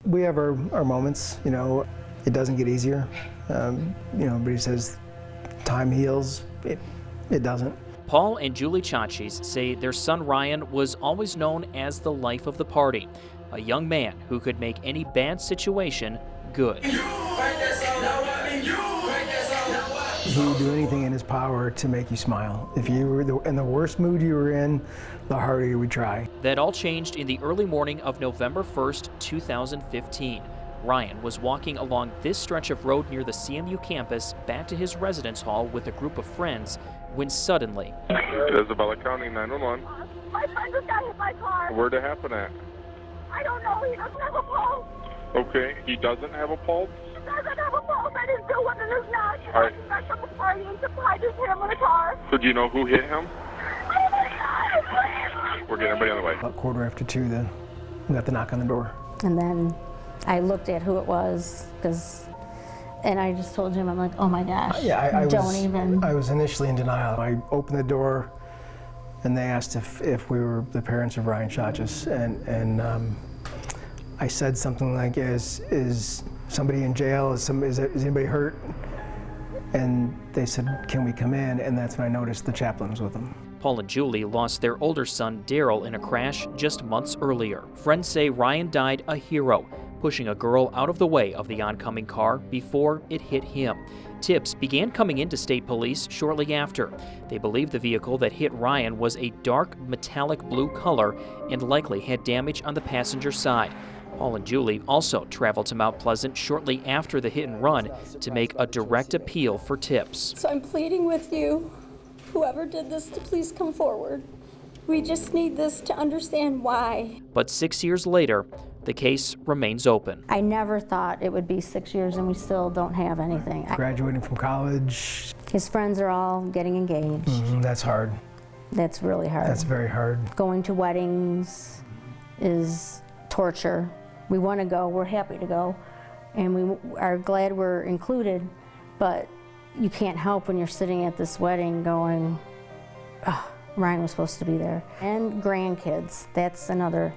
We have our moments, you know. It doesn't get easier. You know, everybody says time heals. It doesn't. Paul and Julie Tsatsos say their son Ryan was always known as the life of the party, a young man who could make any bad situation good. He would do anything in his power to make you smile. If you were in the worst mood you were in, the harder you would try. That all changed in the early morning of November 1st, 2015. Ryan was walking along this stretch of road near the CMU campus back to his residence hall with a group of friends when suddenly... Isabella County 911. My friend just got hit by a car. Where'd it happen at? I don't know. He doesn't have a pulse. Okay, he doesn't have a pulse? He doesn't have a pulse. I didn't do one and there's not. He's All right. back from the party and I just hit him in a car. So do you know who hit him? Oh my God, please. We're getting everybody on the way. About 2:45, we got the knock on the door. And then I looked at who it was, and I just told him, I'm like, oh my gosh, I was initially in denial. I opened the door, and they asked if we were the parents of Ryan Tsatsos, and I said something like, is somebody in jail? Is anybody hurt? And they said, can we come in? And that's when I noticed the chaplain was with them. Paul and Julie lost their older son, Daryl, in a crash just months earlier. Friends say Ryan died a hero, pushing a girl out of the way of the oncoming car before it hit him. Tips began coming into state police shortly after. They believe the vehicle that hit Ryan was a dark metallic blue color and likely had damage on the passenger side. Paul and Julie also traveled to Mount Pleasant shortly after the hit and run to make a direct appeal for tips. So I'm pleading with you, whoever did this, to please come forward. We just need this to understand why. But 6 years later, the case remains open. I never thought it would be 6 years and we still don't have anything. Graduating from college. His friends are all getting engaged. That's hard. That's really hard. That's very hard. Going to weddings is torture. We want to go, we're happy to go, and we are glad we're included, but you can't help when you're sitting at this wedding going, oh, Ryan was supposed to be there. And grandkids, that's another,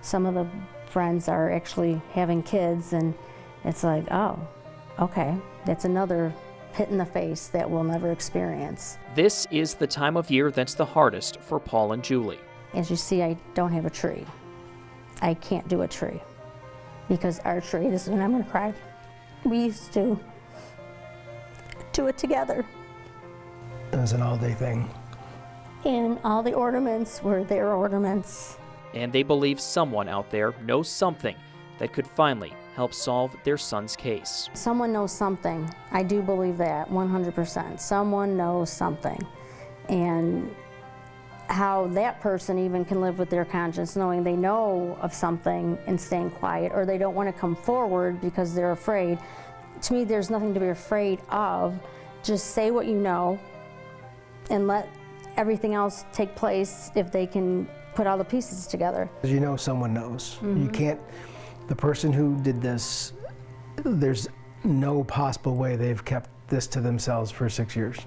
some of the friends are actually having kids, and it's like, oh, okay, that's another hit in the face that we'll never experience. This is the time of year that's the hardest for Paul and Julie. As you see, I don't have a tree. I can't do a tree because our tree, this is when I'm gonna cry. We used to do it together. It was an all-day thing. And all the ornaments were their ornaments. And they believe someone out there knows something that could finally help solve their son's case. Someone knows something. I do believe that, 100%. Someone knows something. And how that person even can live with their conscience knowing they know of something and staying quiet, or they don't want to come forward because they're afraid. To me, there's nothing to be afraid of. Just say what you know and let everything else take place if they can put all the pieces together. You know someone knows. You can't, the person who did this, there's no possible way they've kept this to themselves for 6 years.